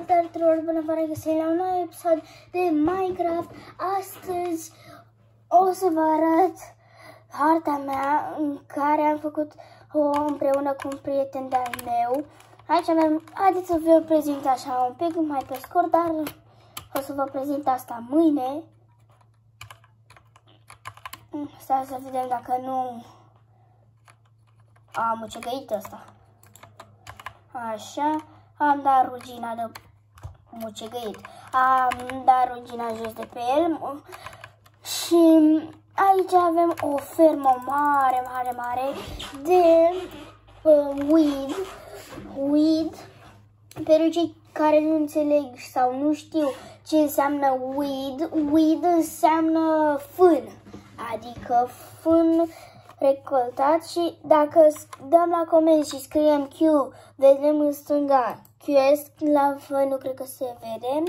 Salutare, bună vă regăsim la un nou episod de Minecraft. Astăzi o să vă arăt harta mea în care am făcut-o împreună cu un prieten de-al meu. Aici avem, haideți să vă prezint așa un pic mai pe scurt, dar o să vă prezint asta mâine. Stai să vedem dacă nu am ucegăit asta. Așa, am dat rugina de mucegăit. Am dat rugina jos de pe el și aici avem o fermă mare de weed. Pentru cei care nu înțeleg sau nu știu ce înseamnă weed înseamnă fân, adică fân recoltat. Și dacă dăm la comenzi și scriem Q, vedem în stânga QS, la voi nu cred că se vede.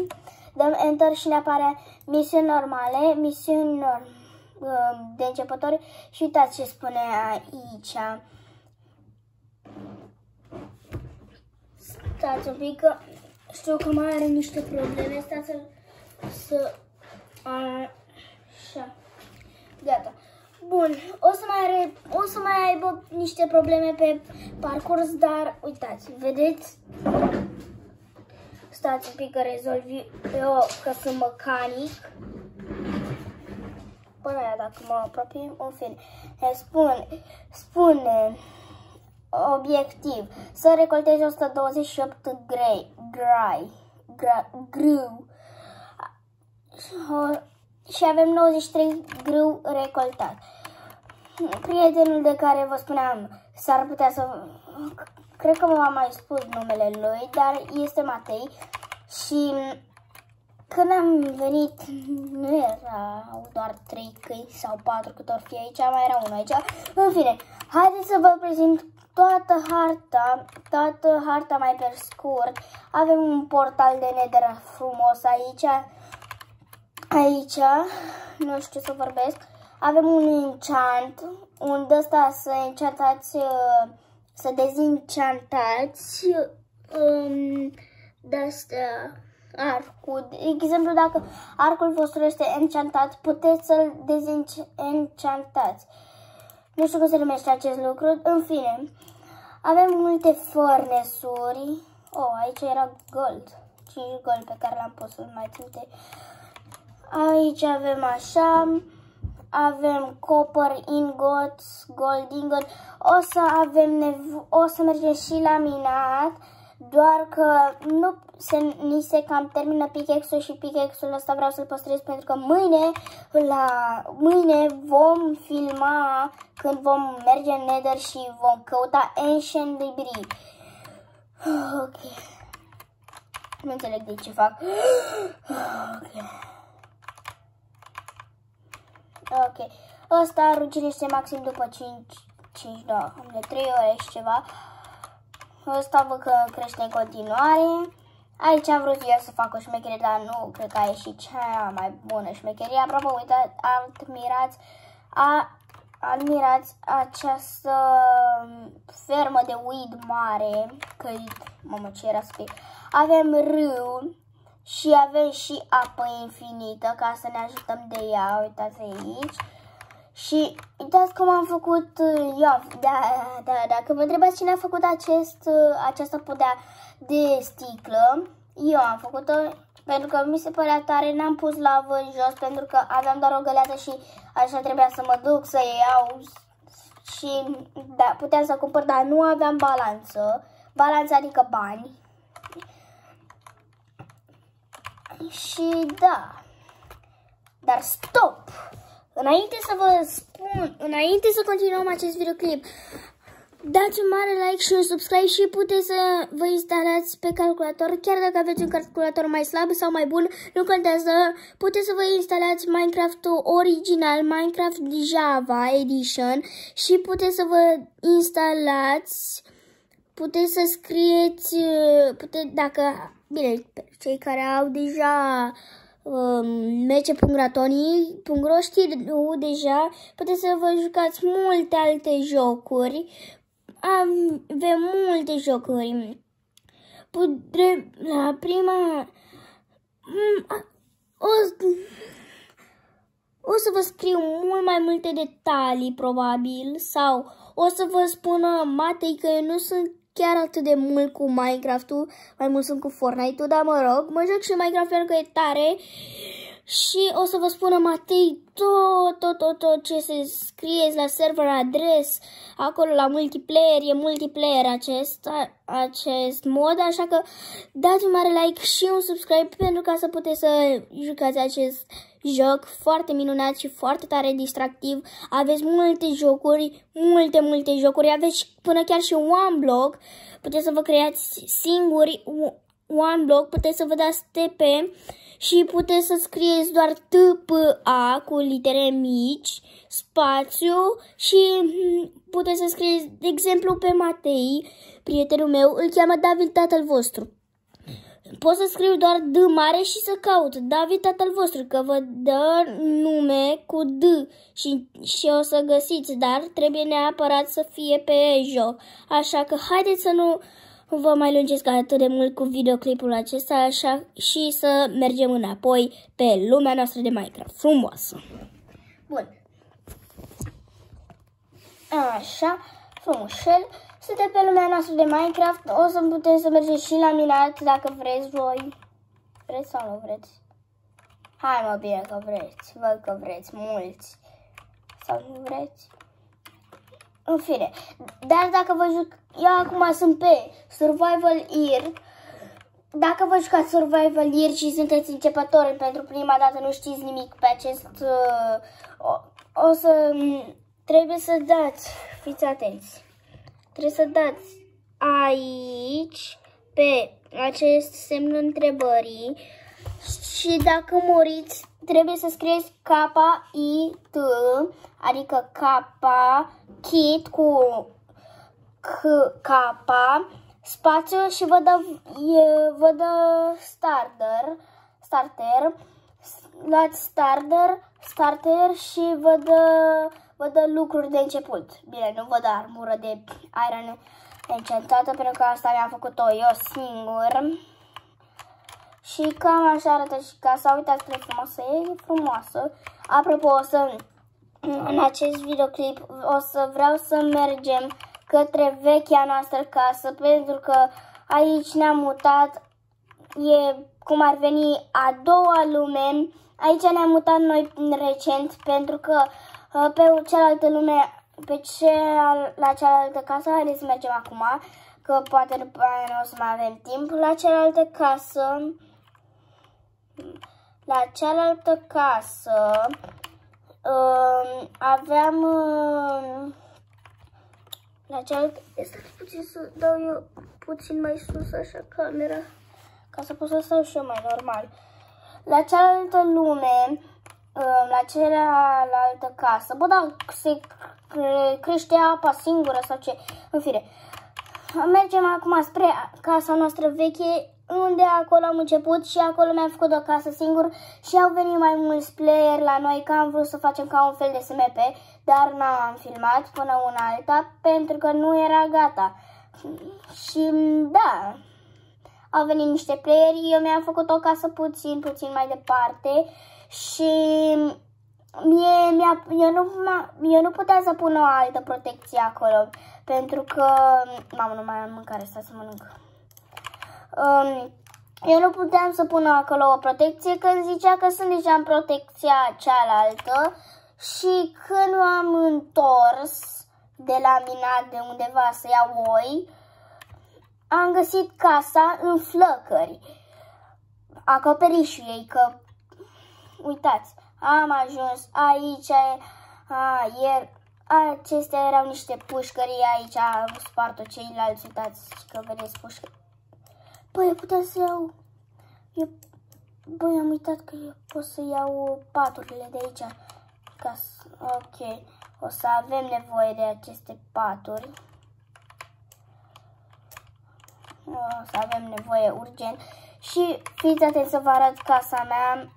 Dăm Enter și ne apare misiuni normale, misiuni de începători și uitați ce spune aici. Stați un pic că știu că mai are niște probleme, stați să așa. Gata. Bun, o să mai aibă niște probleme pe parcurs, dar uitați, vedeți? Stați un pic că rezolvi eu, că sunt mecanic. Până aia, dacă mă apropii, în fine. Spune obiectiv, să recoltezi 128 grâu. Și avem 93 grâu recoltat. Prietenul de care vă spuneam, s-ar putea să... Cred că v-am mai spus numele lui, dar este Matei. Și când am venit, nu erau doar 3 câini sau 4 cât or fi aici, mai era unul aici. În fine, haideți să vă prezint toată harta mai pe scurt. Avem un portal de nether frumos aici. Aici, nu știu să vorbesc, avem un enchant, unde ăsta să enchantați, să dezenchantați de-astea arcul. De exemplu, dacă arcul vostru este enchantat, puteți să-l dezenchantați. Nu știu cum se numește acest lucru, în fine. Avem multe furnace-uri. Oh, aici era gold, 5 gold pe care l-am pus să-l mai ținte. Aici avem așa, avem copper ingots, gold ingot. O să mergem și la minat, doar că ni se cam termină pickaxe-ul și pickaxe-ul ăsta vreau să-l păstrez pentru că mâine vom filma când vom merge în nether și vom căuta ancient debris. Ok. Nu înțeleg de ce fac. Ok, ăsta ruginește maxim după 3 ore și ceva. Ăsta văd că crește în continuare. Aici am vrut eu să fac o șmecherie, dar nu cred că a ieșit cea mai bună șmecherie. Apropo, uitați, admirați această fermă de weed mare. Mamă, ce era să fie. Avem râu. Și avem și apă infinită ca să ne ajutăm de ea, uitați aici. Și uitați cum am făcut eu, dacă vă întrebați cine a făcut această podea de sticlă, eu am făcut-o pentru că mi se părea tare, n-am pus lavă jos pentru că aveam doar o găleată și așa trebuia să mă duc să iau și da, puteam să cumpăr, dar nu aveam balanță adică bani. Și da, dar stop! Înainte să continuăm acest videoclip, dați un mare like și un subscribe și puteți să vă instalați pe calculator, chiar dacă aveți un calculator mai slab sau mai bun, nu contează, puteți să vă instalați Minecraft-ul original, Minecraft Java Edition și puteți să vă instalați, puteți să scrieți, dacă... Bine, cei care au deja mece.ratoni.ro știu deja, puteți să vă jucați multe alte jocuri. Avem multe jocuri. la prima... O să vă scriu mult mai multe detalii, probabil, sau o să vă spună Matei că eu nu sunt chiar atât de mult cu Minecraft-ul, mai mult sunt cu Fortnite-ul, dar mă rog, mă joc și Minecraft pentru că e tare și o să vă spună Matei tot ce se scrie la server adres, acolo la multiplayer, e multiplayer acest mod, așa că dați un mare like și un subscribe pentru ca să puteți să jucați acest joc foarte minunat și foarte tare distractiv. Aveți multe jocuri, multe jocuri, aveți până chiar și one block, puteți să vă creați singuri one block, puteți să vă dați TP și puteți să scrieți doar TPA cu litere mici, spațiu și puteți să scrieți, de exemplu, pe Matei, prietenul meu, îl cheamă David tatăl vostru. Pot să scriu doar D mare și să caut David tatăl vostru, că vă dă nume cu D și o să găsiți, dar trebuie neapărat să fie pe joc. Așa că haideți să nu vă mai lungesc atât de mult cu videoclipul acesta, așa și să mergem înapoi pe lumea noastră de Minecraft frumoasă. Bun. Așa, frumușel. Suntem pe lumea noastră de Minecraft. O să putem să mergem și la minat dacă vreți voi. Vreți sau nu vreți? Hai mă, bine că vreți. Văd că vreți mulți. Sau nu vreți? În fine. Dar dacă vă juc... Eu acum sunt pe Survival Year. Dacă vă jucați Survival Year și sunteți începători pentru prima dată, nu știți nimic pe acest... o să... Trebuie să dați. Fiți atenți. Trebuie să dați aici, pe acest semn întrebării și dacă muriți, trebuie să scrieți K-I-T, adică K-Kit cu K, spațiu și vă dă starter, luați starter și vă dă lucruri de început. Bine, nu vă dă armură de iron enchantată, pentru că asta mi-am făcut-o eu singur. Și cam așa arată și casa. Uitați cât de frumoasă e, frumoasă. Apropo, în acest videoclip o să vreau să mergem către vechea noastră casă, pentru că aici ne-am mutat, e cum ar veni a doua lume. Aici ne-am mutat noi recent, pentru că pe cealaltă lume, la cealaltă casă, haideți să mergem acum, că poate după aia nu o să mai avem timp. La cealaltă casă, aveam, la cealaltă, stați puțin să dau eu puțin mai sus așa camera, ca să pot să stau și eu mai normal. La cealaltă lume, la cealaltă casă, bă, da, se crește apa singură sau ce, în fine. Mergem acum spre casa noastră veche, unde acolo am început și acolo mi-am făcut o casă singur și au venit mai mulți player la noi, că am vrut să facem ca un fel de SMP, dar n-am filmat până una alta, pentru că nu era gata. Și da, au venit niște playeri, eu mi-am făcut o casă puțin mai departe și eu nu puteam să pun o altă protecție acolo, pentru că, mamă, nu mai am mâncare, stai să mănânc. Eu nu puteam să pun acolo o protecție, că zicea că sunt deja în protecția cealaltă și când m-am întors de la minat de undeva să iau oi, am găsit casa în flăcări, acoperișul ei, că, uitați, am ajuns aici, acestea erau niște pușcării, aici am spart-o ceilalți, uitați că vedeți pușcări. Băi, puteam să iau, băi, am uitat că eu pot să iau paturile de aici, ok, o să avem nevoie de aceste paturi. O să avem nevoie urgent. Și fiți atenți să vă arăt casa mea.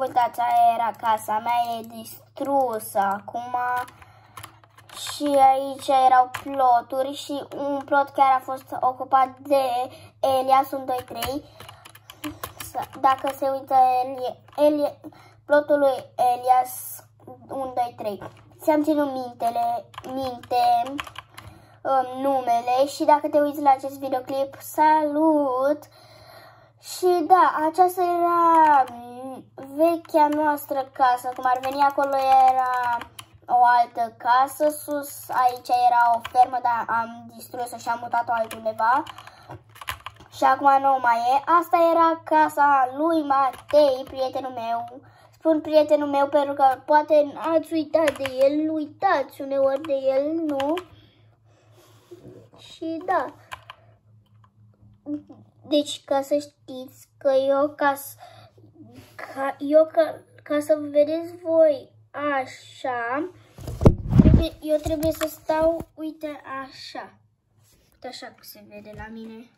Uitați, aia era casa mea, e distrusă acum. Și aici erau ploturi și un plot chiar a fost ocupat de Elias 1, 2, 3. Dacă se uită plotul lui Elias 1, 2, 3. Ți-am ținut minte numele și dacă te uiți la acest videoclip, salut! Și da, aceasta era vechea noastră casă, cum ar veni acolo era o altă casă, sus aici era o fermă, dar am distrus-o și am mutat-o altundeva. Și acum nu mai e. Asta era casa lui Matei, prietenul meu. Spun prietenul meu pentru că poate ați uitat de el, uitați uneori de el, nu? Și da. Deci ca să știți că eu ca să vedeți voi așa, eu trebuie să stau, uite așa. Uite așa cum se vede la mine.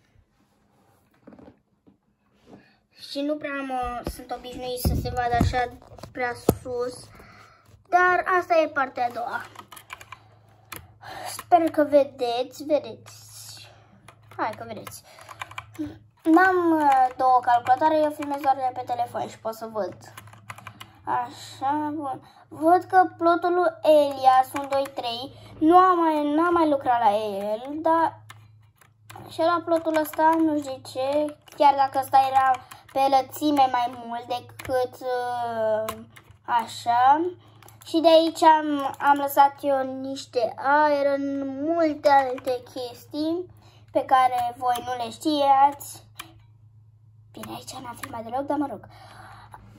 Și nu prea sunt obișnuit să se vadă așa prea sus, dar asta e partea a doua. Sper că vedeți. Hai că vedeți. N-am două calculatoare, eu filmez doar de pe telefon și pot să văd. Așa, bun. Văd că plotul lui Elias 1, 2, 3 n-am mai lucrat la el, dar și la plotul ăsta, nu știu de ce, chiar dacă ăsta era pe lățime mai mult decât așa. Și de aici am lăsat eu niște aer în multe alte chestii pe care voi nu le știați. Bine, aici n-am filmat deloc, dar mă rog.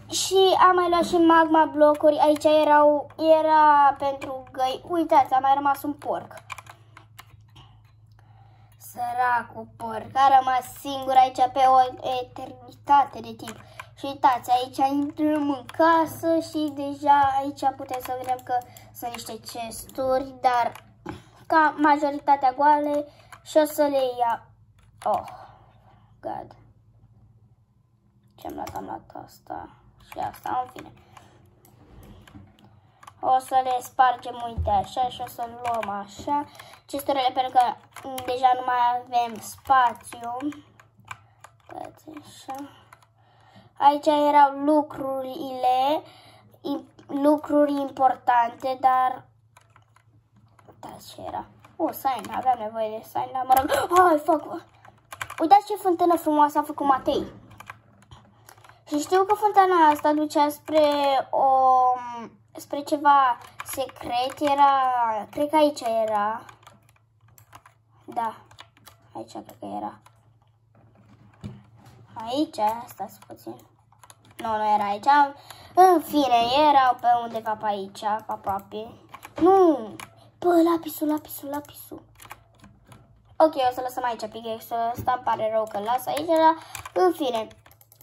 Și am mai luat și magma blocuri. Aici era pentru găi. Uitați, a mai rămas un porc. Săracul porc. A rămas singur aici pe o eternitate de timp. Și uitați, aici intrăm în casă și deja aici putem să vedem că sunt niște chesturi, dar ca majoritatea goale și o să le iau. Oh, God. Ce-am luat? Am luat asta și asta, în fine. O să le spargem, uite, așa și o să luăm așa. Chesturile, pentru că deja nu mai avem spațiu. Uitați, așa. Aici erau lucruri importante, dar uitați ce era. Sign, aveam nevoie de sign, dar mă rog. Hai, fac. Uitați ce fântână frumoasă a făcut Matei. Și știu că fântâna asta ducea spre ceva secret, cred că aici era. Da, aici cred că era. Aici, stați puțin. Nu era aici. În fine, erau pe undeva pe aici, pe aproape. Nu! Bă, lapisul. Ok, o să lăsăm aici pickaxe-ul ăsta, îmi pare rău că las aici, dar în fine.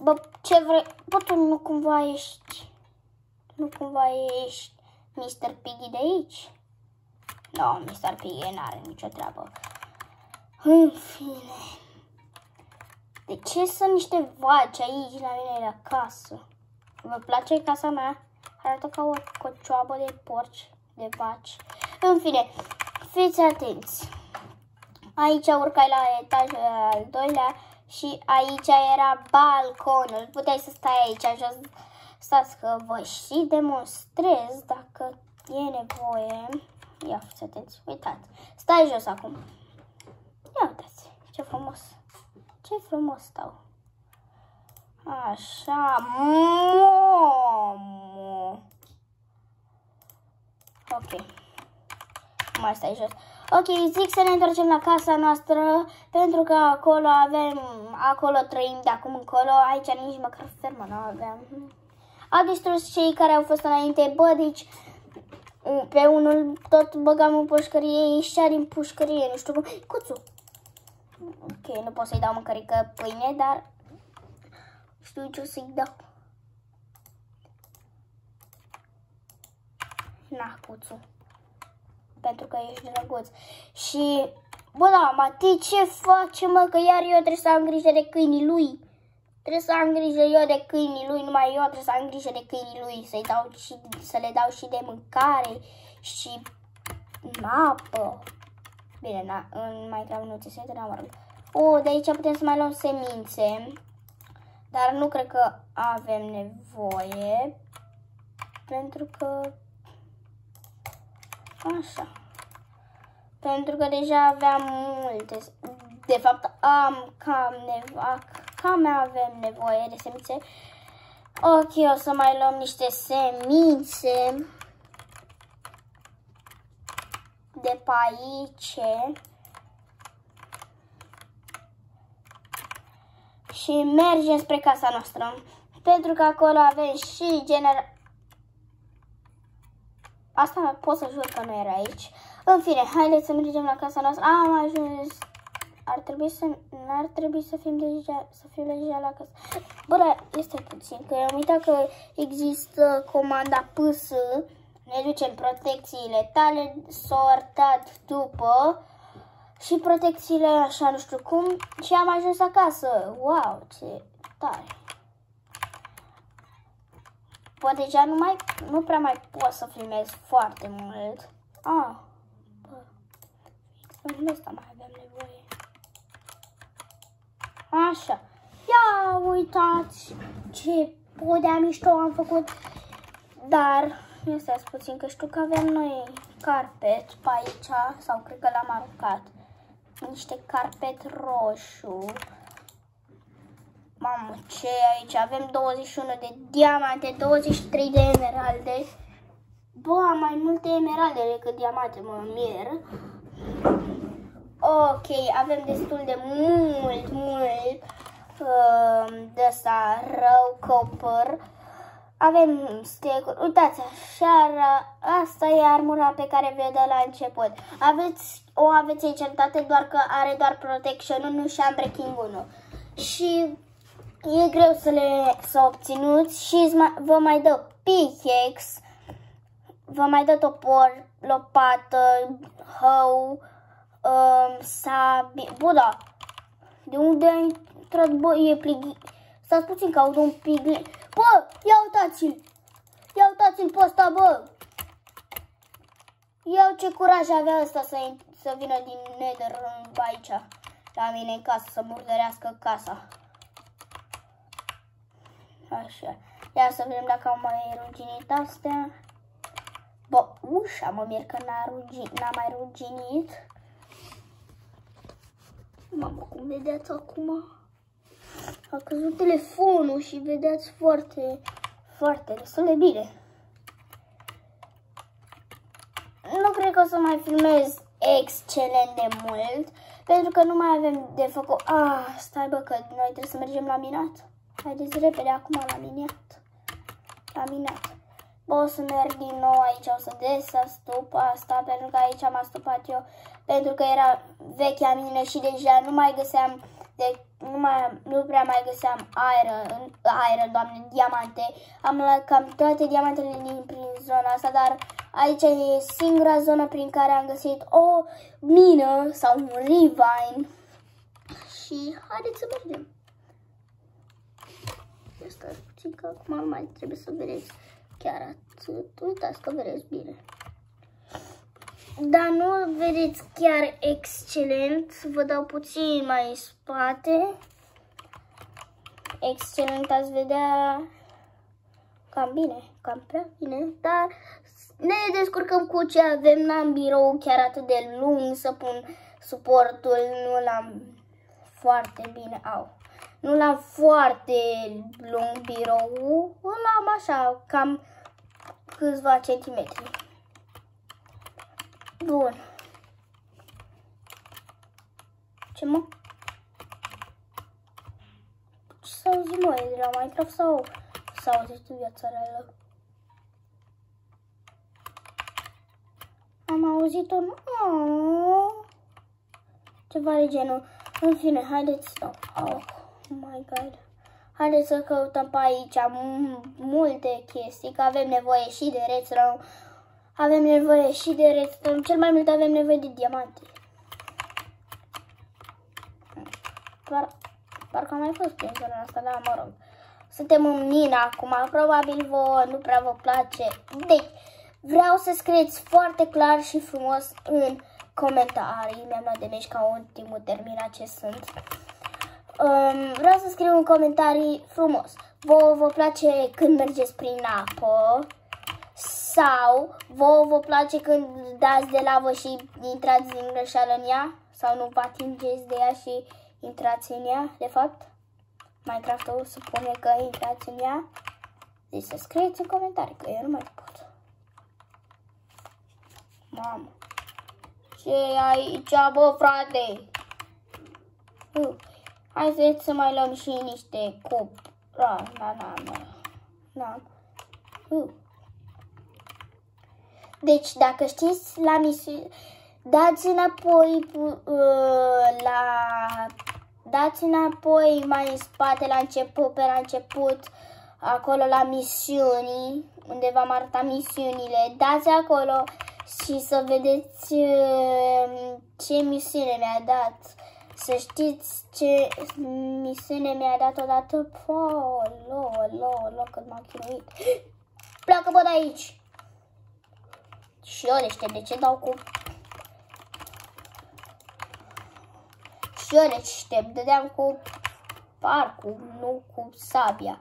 Bă, ce vrei? Bă, tu nu cumva ești Mr. Piggy de aici? Nu, Mr. Piggy n-are nicio treabă. În fine. De ce sunt niște vaci aici la mine la casă? Vă place casa mea? Arată ca o cocioabă de porci, de vaci. În fine, fiți atenți. Aici urcai la etajul al doilea și aici era balconul. Puteai să stai aici jos. Stați că vă și demonstrez dacă e nevoie. Ia fiți atenți, uitați. Stai jos acum. Ia uitați, ce frumos. Ce frumos stau. Așa. Ok. Mai stai jos. Ok, zic să ne întoarcem la casa noastră, pentru că acolo trăim de acum încolo. Aici nici măcar fermă nu aveam. A distrus cei care au fost înainte. Bă, deci pe unul tot băgam în pușcărie, ieșea din pușcărie, nu știu cum. Cuțu. Ok, nu pot să-i dau mâncărică pâine, dar știu ce o să-i dau. Na, Cuțu. Pentru că ești drăguț. Și, bă, da, Matei, ce face, mă? Că iar eu trebuie să am grijă de câinii lui. Trebuie să am grijă eu de câinii lui, numai eu trebuie să am grijă de câinii lui. Să le dau și de mâncare și apă. Bine, în Minecraft nu ți se dă, mă rog. De aici putem să mai luăm semințe. Dar nu cred că avem nevoie. Pentru că... Așa. Pentru că deja aveam multe. De fapt, cam avem nevoie de semințe. Ok, o să mai luăm niște semințe de pe aici. Și mergem spre casa noastră. Pentru că acolo avem și Asta pot să jur că nu era aici. În fine, haideți să mergem la casa noastră. Am ajuns. N-ar trebui să fim deja la casă. Bă, dar este puțin, că am uitat că există comanda PS. Ne ducem protecțiile tale, sortat după și protecțiile așa, nu știu cum. Și am ajuns acasă. Wow, ce tare. Bă, deja nu prea mai pot să filmez foarte mult. Bă, în ăsta mai avem nevoie. Așa. Ia uitați ce podea mișto am făcut. Dar, stați puțin că știu că avem noi carpet pe aici. Sau cred că l-am aruncat. Niște carpet roșu. Mamă, ce aici? Avem 21 de diamante, 23 de emeralde. Bă, am mai multe emeralde decât diamante, mă mir. Ok, avem destul de mult de asta rău copper. Avem steak-uri. Uitați, așa, asta e armura pe care vă dă la început. O aveți încercate, doar că are doar protection 1 și unbreaking 1. Și e greu să obținuți și vă mai dă pickaxe, vă mai dă topor, lopată, hău, sabie. Bă, da, de unde ai intrat, bă, e plighi. Stați puțin că aud un piglin. Bă, ia uitați-l! Ia uitați-l pe ăsta, bă! Ia ce curaj avea ăsta să vină din Nether aici, la mine în casă, să murdărească casa. Așa. Ia să vedem dacă au mai ruginit astea. Bă, ușa, mă mir că n-a mai ruginit. Mamă, cum vedeați acum? A căzut telefonul și vedeați foarte destul de bine. Nu cred că o să mai filmez excelent de mult, pentru că nu mai avem de făcut. Stai bă, că noi trebuie să mergem la minat. Haideți repede acum la minat. Bă, o să merg din nou aici, o să desastup asta, pentru că aici am astupat eu, pentru că era vechea mină și deja nu mai găseam, nu prea mai găseam iron, doamne, diamante. Am luat cam toate diamantele prin zona asta, dar aici e singura zonă prin care am găsit o mină sau un ravine. Și haideți să mergem. Stați puțin că acum nu mai trebuie să vedeți chiar atât. Uitați că vedeți bine. Dar nu vedeți chiar excelent. Vă dau puțin mai în spate. Excelent, ați vedea cam bine, cam prea bine. Dar ne descurcăm cu ce avem. N-am birou chiar atât de lung să pun suportul. Nu l-am foarte bine. Nu l-am foarte lung birou, îl am așa, cam câțiva centimetri. Bun. Ce mă? Ce s-a auzit, mă? E de la Minecraft sau s-a auzit în viața reală? Am auzit un ceva de genul. În fine, haideți. Oh my god. Haideți să căutăm pe aici multe chestii, că avem nevoie și de redstone. Avem nevoie și de redstone. Cel mai mult avem nevoie de diamante. Parcă am mai fost prin zona asta, dar mă rog. Suntem în mină acum, probabil nu prea vă place. Deci, vreau să scrieți foarte clar și frumos în comentarii. Mi-am luat de meci ca ultimul terminat ce sunt. Vreau să scriu un comentarii frumos. Vă place când mergeți prin apă? Sau vă place când dați de lavă și intrați din greșeală în ea? Sau nu vă atingeți de ea și intrați în ea, de fapt? Minecraft-ul supune că intrați în ea. Deci să scrieți în comentarii, că eu nu mai pot. Mamă. Ce-i aici, bă, frate? Hai să mai luăm și niște cup. Deci, dacă știți la misiune, dați înapoi dați înapoi mai în spate la început, acolo la misiuni, unde v-am arătat misiunile. Dați acolo și să vedeți ce misiune mi-a dat. Să știți ce misiune mi-a dat odată. Cât m-am chinuit. Pleacă, bă, de aici. Și eu deștept, de ce dau cu... Și eu deștept, dădeam cu arcul, nu cu sabia.